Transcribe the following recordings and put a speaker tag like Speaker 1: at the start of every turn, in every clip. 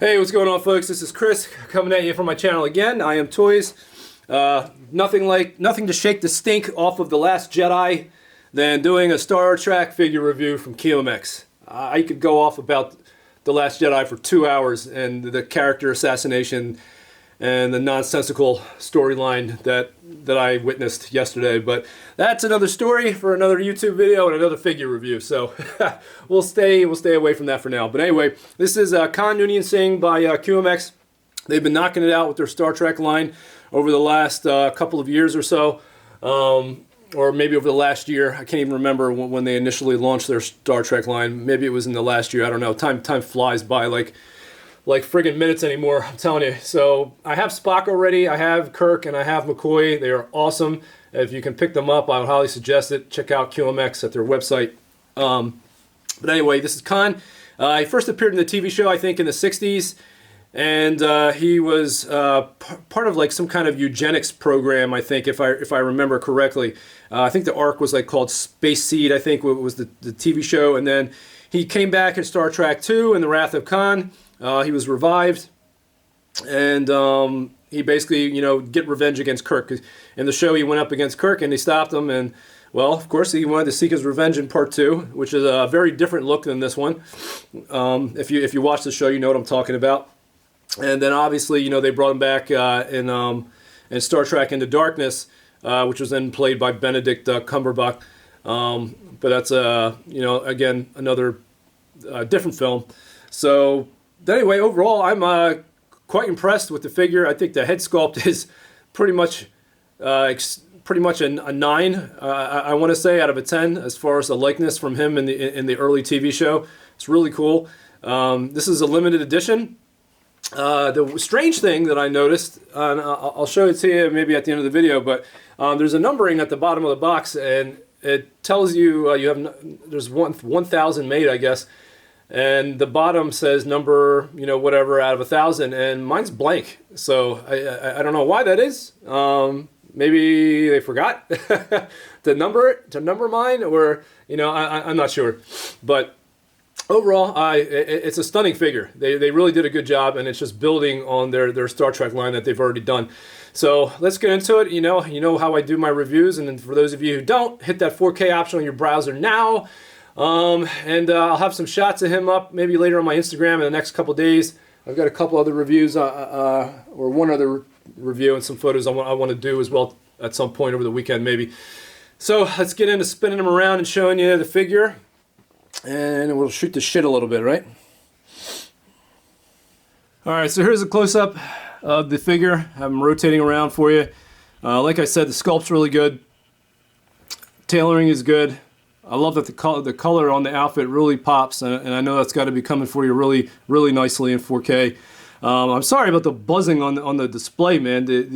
Speaker 1: Hey, what's going on, folks? This is Chris coming at you from my channel again. I Am Toys. Nothing to shake the stink off of The Last Jedi than doing a Star Trek figure review from Mechanix. I could go off about The Last Jedi for 2 hours and the character assassination and the nonsensical storyline that I witnessed yesterday, but that's another story for another YouTube video and another figure review. So we'll stay away from that for now. But anyway, this is Noonien Singh by QMX. They've been knocking it out with their Star Trek line over the last couple of years or so, or maybe over the last year. I can't even remember when they initially launched their Star Trek line. Maybe it was in the last year. I don't know. Time flies by like friggin' minutes anymore, I'm telling you. So I have Spock already, I have Kirk, and I have McCoy. They are awesome. If you can pick them up, I would highly suggest it. Check out QMX at their website. But anyway, this is Khan. He first appeared in the TV show, I think, in the 60s. And he was part of like some kind of eugenics program, I think, if I remember correctly. I think the arc was like called Space Seed, I think was the TV show. And then he came back in Star Trek II in The Wrath of Khan. He was revived, and he basically, get revenge against Kirk. In the show, he went up against Kirk, and he stopped him, and, well, of course, he wanted to seek his revenge in Part 2, which is a very different look than this one. If you watch the show, you know what I'm talking about. And then, obviously, they brought him back in Star Trek Into Darkness, which was then played by Benedict Cumberbatch. But that's, again, another different film. So anyway, overall, I'm quite impressed with the figure. I think the head sculpt is pretty much a 9. I want to say out of a 10 as far as the likeness from him in the early TV show. It's really cool. This is a limited edition. The strange thing that I noticed, and I'll show it to you maybe at the end of the video, but there's a numbering at the bottom of the box, and it tells you there's 1,000 made, I guess. And the bottom says number, whatever out of 1,000, and mine's blank. So I don't know why that is. Maybe they forgot to number mine, or I'm not sure. But overall, it's a stunning figure. They really did a good job, and it's just building on their Star Trek line that they've already done. So let's get into it. You know how I do my reviews, and then for those of you who don't, hit that 4K option on your browser now. And I'll have some shots of him up maybe later on my Instagram in the next couple days. I've got a couple other reviews, or one other review and some photos I want to do as well at some point over the weekend maybe. So let's get into spinning him around and showing you the figure, and we'll shoot the shit a little bit, right? Alright, so here's a close-up of the figure. I'm rotating around for you. Like I said, the sculpt's really good. Tailoring is good. I love that the color on the outfit really pops, and I know that's got to be coming for you really, really nicely in 4K. I'm sorry about the buzzing on the display, man. The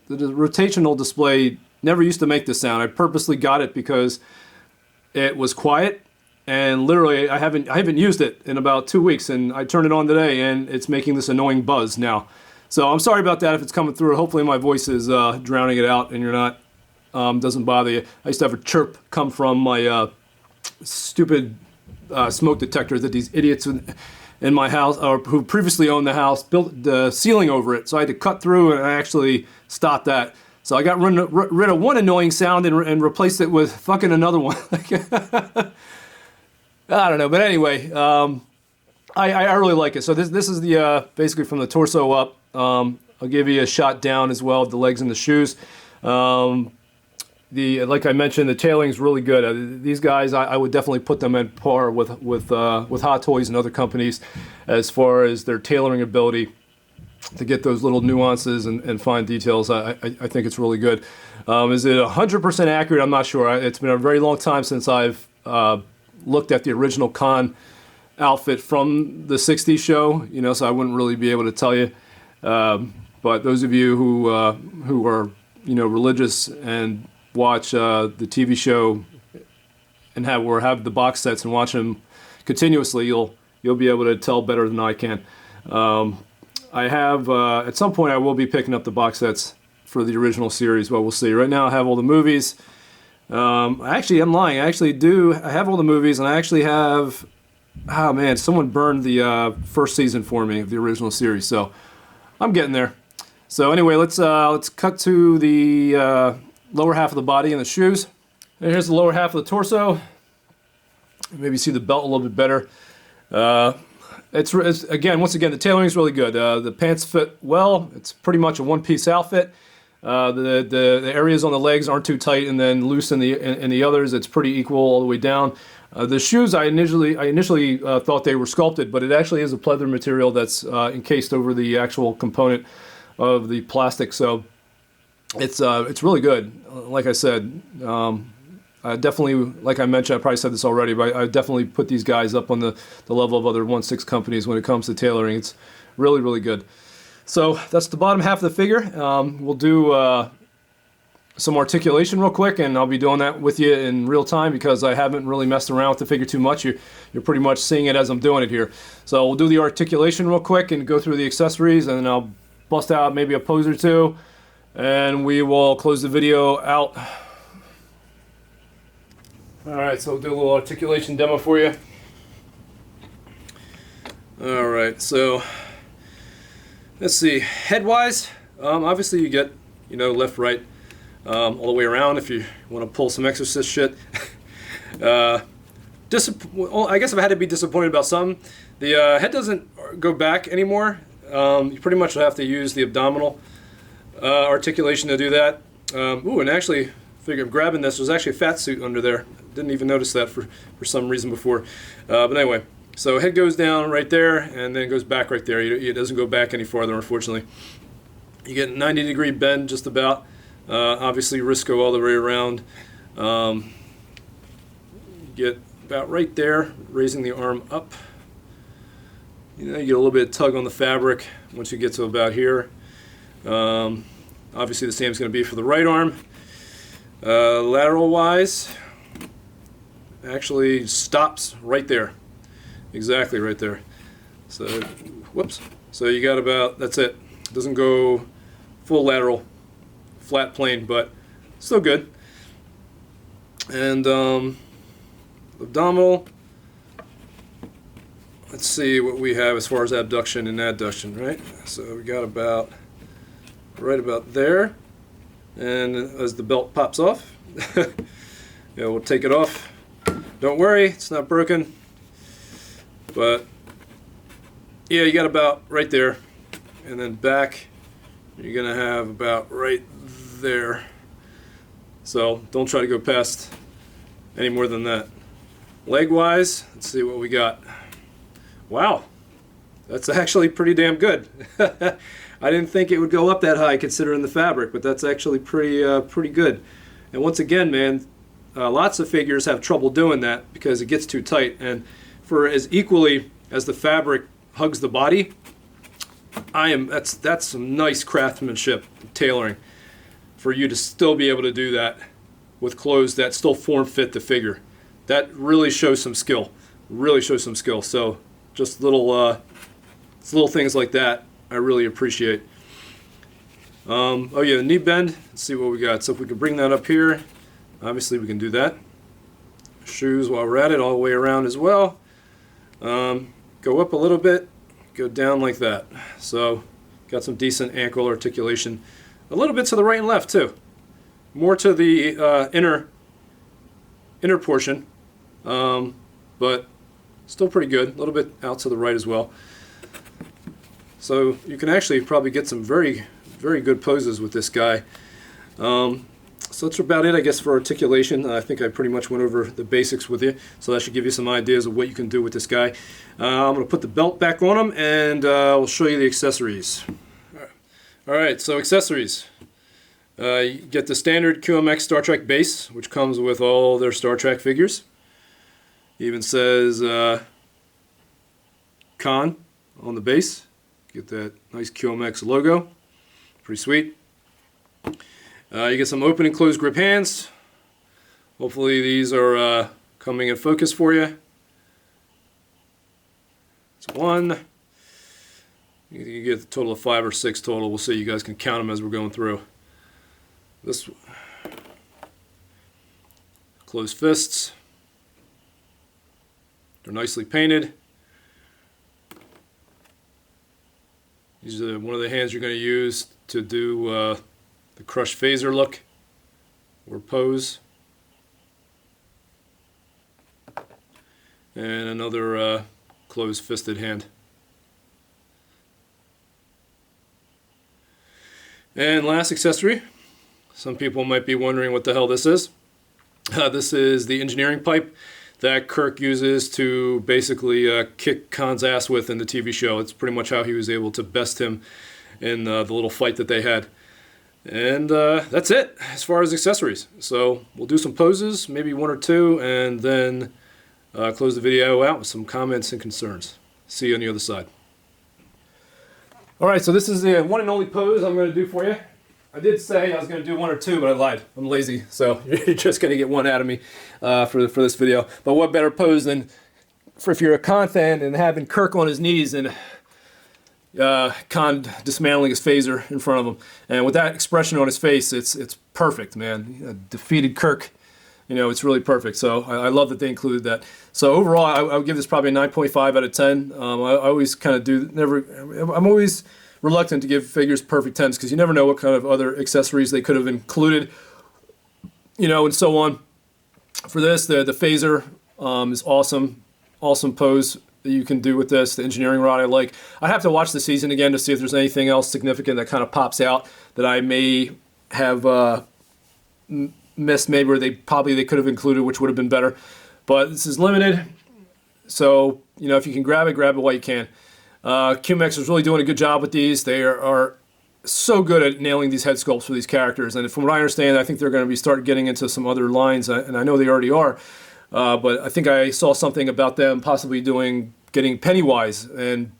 Speaker 1: rotational display never used to make this sound. I purposely got it because it was quiet, and literally I haven't used it in about 2 weeks, and I turned it on today, and it's making this annoying buzz now. So I'm sorry about that if it's coming through. Hopefully my voice is drowning it out, and you're not. Doesn't bother you. I used to have a chirp come from my stupid smoke detector that these idiots in my house, or who previously owned the house, built the ceiling over it. So I had to cut through, and I actually stopped that. So I got rid of one annoying sound and replaced it with fucking another one. I don't know, but anyway, I really like it. So this is the basically from the torso up. I'll give you a shot down as well of the legs and the shoes. Like I mentioned, the tailoring is really good. These guys, I would definitely put them at par with Hot Toys and other companies as far as their tailoring ability to get those little nuances and fine details. I think it's really good. Is it 100% accurate? I'm not sure. It's been a very long time since I've looked at the original Khan outfit from the 60s show, so I wouldn't really be able to tell you. But those of you who are religious and watch the TV show and have the box sets and watch them continuously, you'll be able to tell better than I can. I have at some point I will be picking up the box sets for the original series, but we'll see. Right now I have all the movies. Actually, I'm lying. I have all the movies, and I actually have oh man, someone burned the first season for me of the original series, so I'm getting there. So anyway, let's cut to the lower half of the body and the shoes. And here's the lower half of the torso. Maybe see the belt a little bit better. It's again, once again, the tailoring is really good. The pants fit well. It's pretty much a one-piece outfit. The areas on the legs aren't too tight and then loose in the others. It's pretty equal all the way down. The shoes, I initially thought they were sculpted, but it actually is a pleather material that's encased over the actual component of the plastic. So it's really good. Like I said, I definitely, like I mentioned, I probably said this already, but I definitely put these guys up on the level of other 1/6 companies when it comes to tailoring. It's really, really good. So that's the bottom half of the figure. We'll do some articulation real quick, and I'll be doing that with you in real time because I haven't really messed around with the figure too much. You're pretty much seeing it as I'm doing it here. So we'll do the articulation real quick and go through the accessories, and then I'll bust out maybe a pose or two, and we will close the video out. Alright, so we'll do a little articulation demo for you. Alright, so let's see. Head-wise, obviously you get, left, right, all the way around if you want to pull some exorcist shit. Well, I guess I've had to be disappointed about something. The head doesn't go back anymore. You pretty much have to use the abdominal articulation to do that. Ooh, and actually, figure of grabbing this, there's actually a fat suit under there. Didn't even notice that for some reason before. But anyway, so head goes down right there, and then it goes back right there. It doesn't go back any farther, unfortunately. You get a 90-degree bend just about. Obviously, wrists go all the way around. You get about right there, raising the arm up. You get a little bit of tug on the fabric once you get to about here. Obviously, the same is going to be for the right arm. Lateral-wise, actually stops right there. Exactly right there. So, whoops. So you got about, that's it. It doesn't go full lateral, flat plane, but still good. And abdominal, let's see what we have as far as abduction and adduction, right? So we got about, right about there. And as the belt pops off, we'll take it off. Don't worry, it's not broken. But yeah, you got about right there. And then back, you're gonna have about right there. So don't try to go past any more than that. Leg wise, let's see what we got. Wow, that's actually pretty damn good. I didn't think it would go up that high considering the fabric, but that's actually pretty good. And once again, man, lots of figures have trouble doing that because it gets too tight. And for as equally as the fabric hugs the body, that's some nice craftsmanship, tailoring, for you to still be able to do that with clothes that still form fit the figure. That really shows some skill. Really shows some skill. So just little things like that I really appreciate. Oh yeah, the knee bend. Let's see what we got. So if we can bring that up here, obviously we can do that. Shoes while we're at it, all the way around as well. Go up a little bit, go down like that. So got some decent ankle articulation. A little bit to the right and left too. More to the inner portion, but still pretty good. A little bit out to the right as well. So you can actually probably get some very, very good poses with this guy. So that's about it, I guess, for articulation. I think I pretty much went over the basics with you, so that should give you some ideas of what you can do with this guy. I'm going to put the belt back on him, and I'll show you the accessories. All right, so accessories. You get the standard QMX Star Trek base, which comes with all their Star Trek figures. It even says Khan on the base. Get that nice QMX logo. Pretty sweet. You get some open and closed grip hands. Hopefully these are coming in focus for you. It's one. You get a total of 5 or 6 total. We'll see. You guys can count them as we're going through. This closed fists. They're nicely painted. These are one of the hands you're going to use to do the crushed phaser look or pose. And another closed-fisted hand. And last accessory. Some people might be wondering what the hell this is. This is the engineering pipe that Kirk uses to basically kick Khan's ass with in the TV show. It's pretty much how he was able to best him in the little fight that they had. And that's it as far as accessories. So we'll do some poses, maybe one or two, and then close the video out with some comments and concerns. See you on the other side. Alright, so this is the one and only pose I'm going to do for you. I did say I was going to do one or two, but I lied. I'm lazy, so you're just going to get one out of me for this video. But what better pose than for if you're a Khan fan and having Kirk on his knees and Khan dismantling his phaser in front of him. And with that expression on his face, it's perfect, man. Defeated Kirk. You know, it's really perfect. So I love that they included that. So overall, I would give this probably a 9.5 out of 10. I always kind of do, I'm always reluctant to give figures perfect 10s because you never know what kind of other accessories they could have included, you know, and so on. For this, the phaser is awesome. Awesome pose that you can do with this. The engineering rod I like. I'd have to watch the season again to see if there's anything else significant that kind of pops out that I may have missed, maybe, or they could have included, which would have been better. But this is limited, so you know, if you can grab it while you can. Mechanix is really doing a good job with these. They are so good at nailing these head sculpts for these characters, and from what I understand, I think they're going to be start getting into some other lines, and I know they already are. But I think I saw something about them possibly getting Pennywise and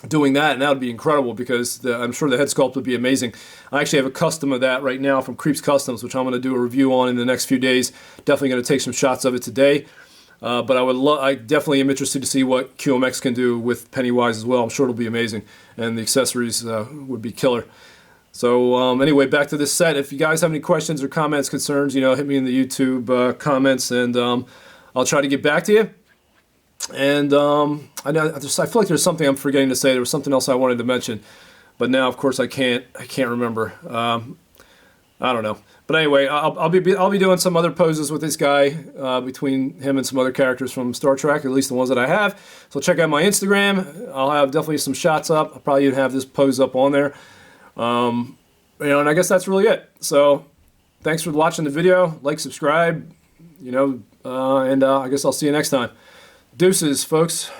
Speaker 1: doing that, and that would be incredible because I'm sure the head sculpt would be amazing. I actually have a custom of that right now from Creeps Customs, which I'm going to do a review on in the next few days. Definitely going to take some shots of it today. But I definitely am interested to see what QMX can do with Pennywise as well. I'm sure it'll be amazing, and the accessories would be killer. So anyway, back to this set. If you guys have any questions or comments, concerns, you know, hit me in the YouTube comments, and I'll try to get back to you. And I feel like there's something I'm forgetting to say. There was something else I wanted to mention, but now, of course, I can't remember. I don't know. But anyway, I'll be doing some other poses with this guy between him and some other characters from Star Trek, at least the ones that I have. So check out my Instagram. I'll have definitely some shots up. I'll probably even have this pose up on there. You know, and I guess that's really it. So thanks for watching the video. Like, subscribe. You know, and I guess I'll see you next time. Deuces, folks.